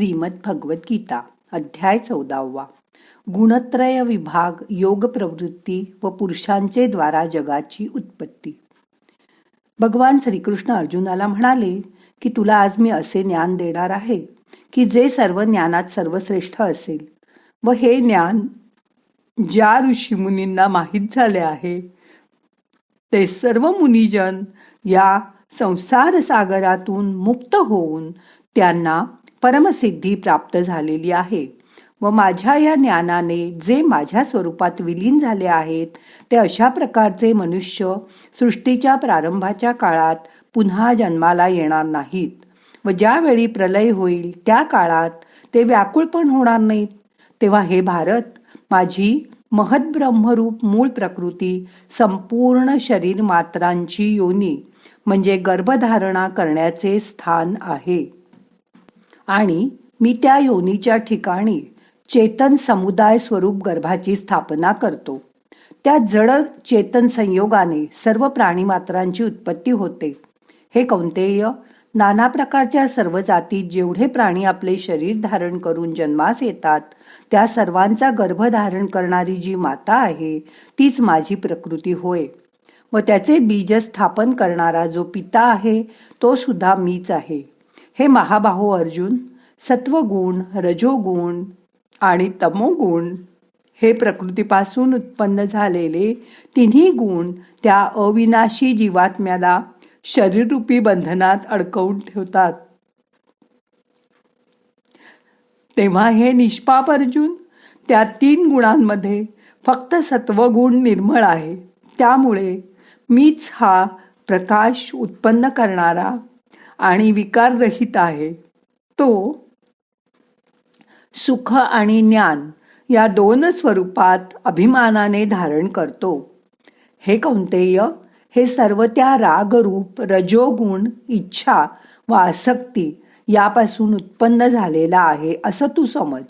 श्रीमद भगवद्गीता अध्याय 14 गुणत्रय विभाग योग प्रवृत्ती व पुरुषांचे द्वारा जगाची उत्पत्ती. भगवान श्रीकृष्ण अर्जुनाला म्हणाले की तुला आज मी असे ज्ञान देणार आहे की जे सर्व ज्ञानात सर्वश्रेष्ठ असेल व हे ज्ञान ज्या ऋषीमुनींना माहीत झाले आहे ते सर्व मुनिजन या संसार सागरातून मुक्त होऊन त्यांना परमसिद्धी प्राप्त झालेली आहे व माझ्या या ज्ञानाने जे माझ्या स्वरूपात विलीन झाले आहेत ते अशा प्रकारचे मनुष्य सृष्टीच्या प्रारंभाच्या काळात पुन्हा जन्माला येणार नाहीत व ज्यावेळी प्रलय होईल त्या काळात ते व्याकुळ पण होणार नाहीत. तेव्हा हे भारत, माझी महत् ब्रह्मरूप मूळ प्रकृती संपूर्ण शरीर मात्रांची योनी म्हणजे गर्भधारणा करण्याचे स्थान आहे आणि मी त्या योनीच्या ठिकाणी चेतन समुदाय स्वरूप गर्भाची स्थापना करतो. त्या जड चेतन संयोगाने सर्व प्राणीमात्रांची उत्पत्ती होते. हे कौंतेय, नाना प्रकारच्या सर्व जातीत जेवढे प्राणी आपले शरीर धारण करून जन्मास येतात त्या सर्वांचा गर्भ धारण करणारी जी माता आहे तीच माझी प्रकृती होय व त्याचे बीज स्थापन करणारा जो पिता आहे तो सुद्धा मीच आहे. हे महाबाहो अर्जुन, सत्वगुण, रजोगुण आणि तमोगुण हे प्रकृतीपासून उत्पन्न झालेले तिन्ही गुण त्या अविनाशी जीवात्म्याला शरीररूपी बंधनात अडकवून ठेवतात. तेव्हा हे निष्पाप अर्जुन, त्या तीन गुणांमध्ये फक्त सत्वगुण निर्मळ आहे. त्यामुळे मीच हा प्रकाश उत्पन्न करणारा आणि विकाररहित आहे. तो सुख आणि ज्ञान या दोन स्वरूपात अभिमानाने धारण करतो. हे कौंतेय, हे सर्व त्या रागरूप रजोगुण, इच्छा व आसक्ती यापासून उत्पन्न झालेला आहे असं तू समज.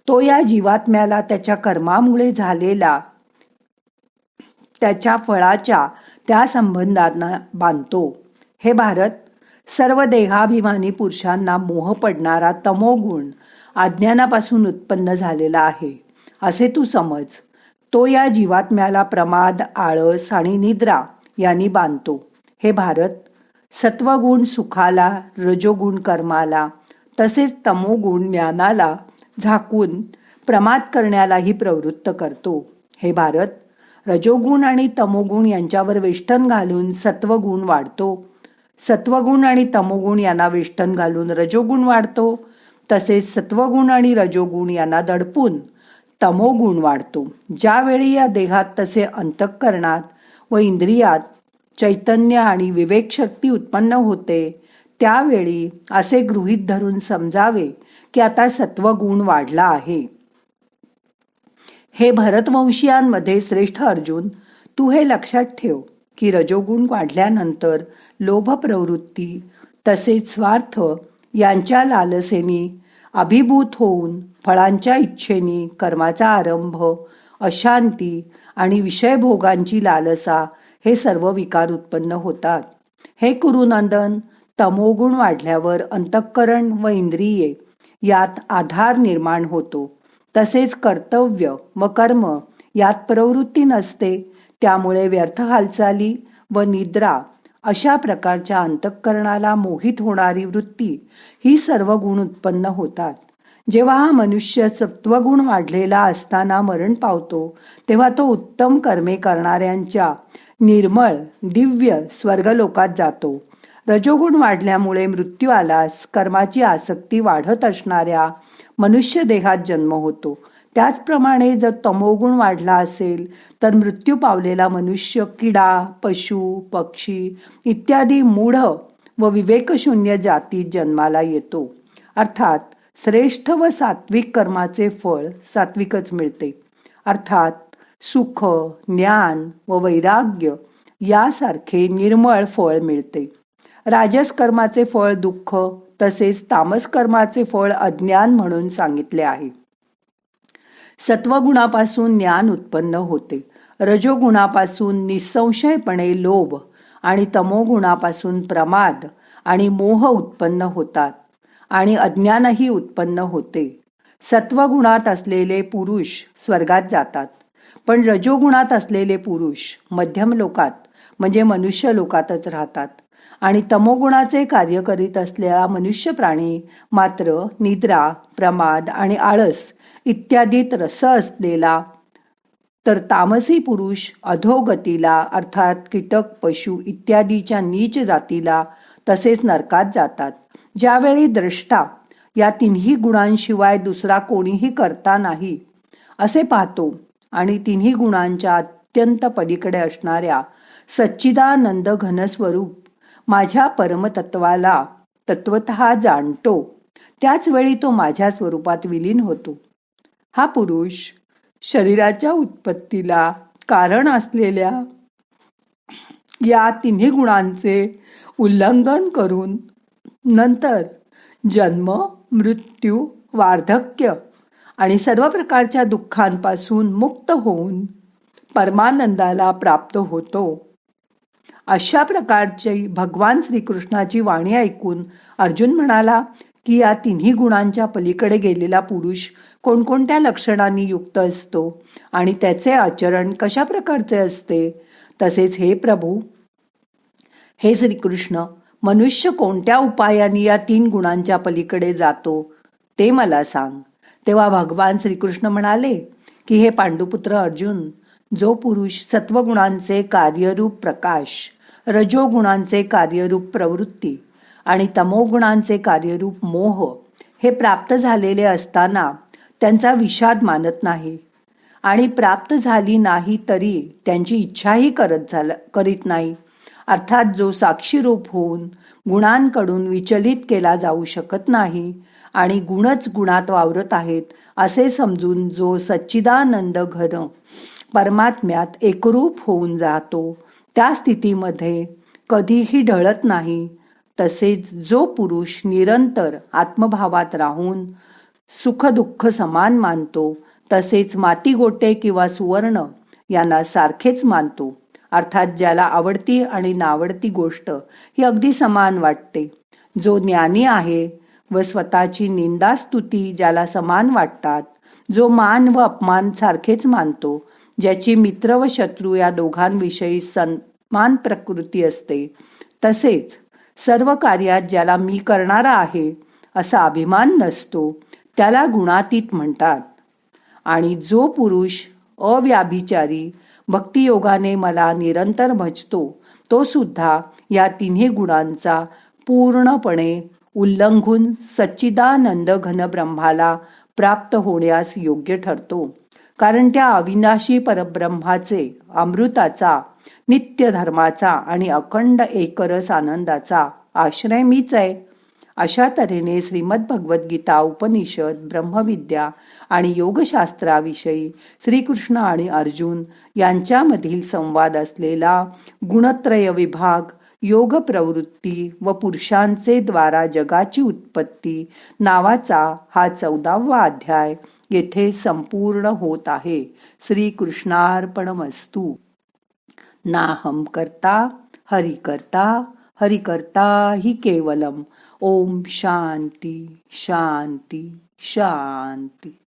तो या जीवात्म्याला त्याच्या कर्मामुळे झालेला त्याच्या फळाच्या त्या संबंधांना बांधतो. हे भारत, सर्व देहाभिमानी पुरुषांना मोह पडणारा तमोगुण अज्ञानापासून उत्पन्न झालेला आहे असे तू समज. तो या जीवात्म्याला प्रमाद, आळस आणि निद्रा यांनी बांधतो. हे भारत, सत्वगुण सुखाला, रजोगुण कर्माला तसेच तमोगुण ज्ञानाला झाकून प्रमाद करण्यालाही प्रवृत्त करतो. हे भारत, रजोगुण आणि तमोगुण यांच्यावर वेष्टन घालून सत्वगुण वाढतो. सत्वगुण आणि तमोगुण यांना वेष्टन घालून रजोगुण वाढतो. तसेच सत्वगुण आणि रजोगुण यांना दडपून तमोगुण वाढतो. ज्यावेळी या देहात तसे अंतःकरणात व इंद्रियात चैतन्य आणि विवेक शक्ती उत्पन्न होते त्यावेळी असे गृहीत धरून समजावे की आता सत्वगुण वाढला आहे. हे भरतवंशीयांमध्ये श्रेष्ठ अर्जुन, तू हे लक्षात ठेव की रजोगुण वाढल्यानंतर लोभ प्रवृत्ती तसेच स्वार्थ यांच्या लालसेनी अभिभूत होऊन फळांच्या इच्छेनी कर्माचा आरंभ, अशांती आणि विषयभोगांची लालसा हे सर्व विकार उत्पन्न होतात. हे कुरुनंदन, तमोगुण वाढल्यावर अंतःकरण व इंद्रिये यात आधार निर्माण होतो. तसेच कर्तव्य व कर्म यात प्रवृत्ती नसते. त्यामुळे व्यर्थ हालचाली व निद्रा अशा प्रकारच्या अंतःकरणाला मोहित होणारी वृत्ती ही सर्व गुण उत्पन्न होतात. जेव्हा हा मनुष्य सत्वगुण वाढलेला असताना मरण पावतो तेव्हा तो उत्तम कर्मे करणाऱ्यांच्या निर्मळ दिव्य स्वर्गलोकात जातो. रजोगुण वाढल्यामुळे मृत्यू आल्यास कर्माची आसक्ती वाढत असणाऱ्या मनुष्य देहात जन्म होतो. त्याचप्रमाणे जर तमोगुण वाढला असेल तर मृत्यू पावलेला मनुष्य किडा, पशु, पक्षी इत्यादी मूढ व विवेकशून्य जातीत जन्माला येतो. अर्थात श्रेष्ठ व सात्विक कर्माचे फळ सात्विकच मिळते. अर्थात सुख, ज्ञान व वैराग्य यासारखे निर्मळ फळ मिळते. राजस कर्माचे फळ दुःख तसेच तामस कर्माचे फळ अज्ञान म्हणून सांगितले आहे. सत्वगुणापासून ज्ञान उत्पन्न होते. रजोगुणापासून निसंशयपणे लोभ आणि तमोगुणापासून प्रमाद आणि मोह उत्पन्न होतात. आणि अज्ञानही उत्पन्न होते. सत्वगुणात असलेले पुरुष स्वर्गात जातात, पण रजोगुणात असलेले पुरुष मध्यम लोकात म्हणजे मनुष्य लोकातच राहतात. आणि तमोगुणाचे कार्य करीत असलेला मनुष्य प्राणी मात्र निद्रा, प्रमाद आणि आळस इत्यादीत रस असलेला, तर तामसी पुरुष अधोगतीला अर्थात कीटक, पशु इत्यादीच्या नीच जातीला तसेच नरकात जातात. ज्यावेळी द्रष्टा या तिन्ही गुणांशिवाय दुसरा कोणीही करता नाही असे पाहतो आणि तिन्ही गुणांच्या अत्यंत पलीकडे असणाऱ्या सच्चिदानंद घनस्वरूप माझ्या परमतत्वाला तत्वतः जाणतो, त्याच वेळी तो माझ्या स्वरूपात विलीन होतो. हा पुरुष शरीराच्या उत्पत्तीला कारण असलेल्या या तिन्ही गुणांचे उल्लंघन करून नंतर जन्म, मृत्यू, वार्धक्य आणि सर्व प्रकारच्या दुःखांपासून मुक्त होऊन परमानंदाला प्राप्त होतो. अशा प्रकारची भगवान श्रीकृष्णाची वाणी ऐकून अर्जुन म्हणाला की या तिन्ही गुणांच्या पलीकडे गेलेला पुरुष कोणकोणत्या लक्षणांनी युक्त असतो आणि त्याचे आचरण कशा प्रकारचे असते. तसेच हे प्रभू, हे श्रीकृष्ण, मनुष्य कोणत्या उपायांनी या तीन गुणांच्या पलीकडे जातो ते मला सांग. तेव्हा भगवान श्रीकृष्ण म्हणाले की हे पांडुपुत्र अर्जुन, जो पुरुष सत्वगुणांचे कार्यरूप प्रकाश, रजोगुणांचे कार्यरूप प्रवृत्ती आणि तमोगुणांचे कार्यरूप मोह हे प्राप्त झालेले असताना त्यांचा विषाद मानत नाही आणि प्राप्त झाली नाही तरी त्यांची इच्छाही करीत नाही, अर्थात जो साक्षीरूप होऊन गुणांकडून विचलित केला जाऊ शकत नाही आणि गुणच गुणात वावरत आहेत असे समजून जो सच्चिदानंद घन परमात्म्यात एकरूप होऊन जातो, त्या स्थितीमध्ये कधीही ढळत नाही. तसेच जो पुरुष निरंतर आत्मभावात राहून सुख दुःख समान मानतो, तसेच माती गोटे किंवा सुवर्ण यांना सारखेच मानतो, अर्थात ज्याला आवडती आणि नावडती गोष्ट ही अगदी समान वाटते, जो ज्ञानी आहे व स्वतःची निंदास्तुती ज्याला समान वाटतात, जो मान व अपमान सारखेच मानतो, ज्याची मित्र व शत्रू या दोघांविषयी समान प्रकृती असते, तसेच सर्व कार्यात ज्याला मी करणारा आहे असा अभिमान नसतो, त्याला गुणातीत म्हणतात. आणि जो पुरुष अव्याभिचारी भक्तियोगाने मला निरंतर भजतो, तो सुद्धा या तिन्ही गुणांचा पूर्णपणे उल्लंघून सच्चिदानंद घन ब्रह्माला प्राप्त होण्यास योग्य ठरतो. कारण त्या अविनाशी परब्रह्माचे, अमृताचा, नित्य धर्माचा आणि अखंड एकरस आनंदाचा आश्रय मीच आहे. अशा तऱ्हेने श्रीमद भगवद्गीता, उपनिषद, ब्रह्मविद्या आणि योगशास्त्राविषयी श्रीकृष्ण आणि अर्जुन यांच्यामधील संवाद असलेला गुणत्रय विभाग, योग प्रवृत्ती व पुरुषांचे द्वारा जगाची उत्पत्ती नावाचा हा 14वा अध्याय येथे संपूर्ण होत आहे. श्रीकृष्णार्पणमस्तु. नाहं कर्ता हरि कर्ता, हरि कर्ता हि केवलम. ओम शांती शांती शांती.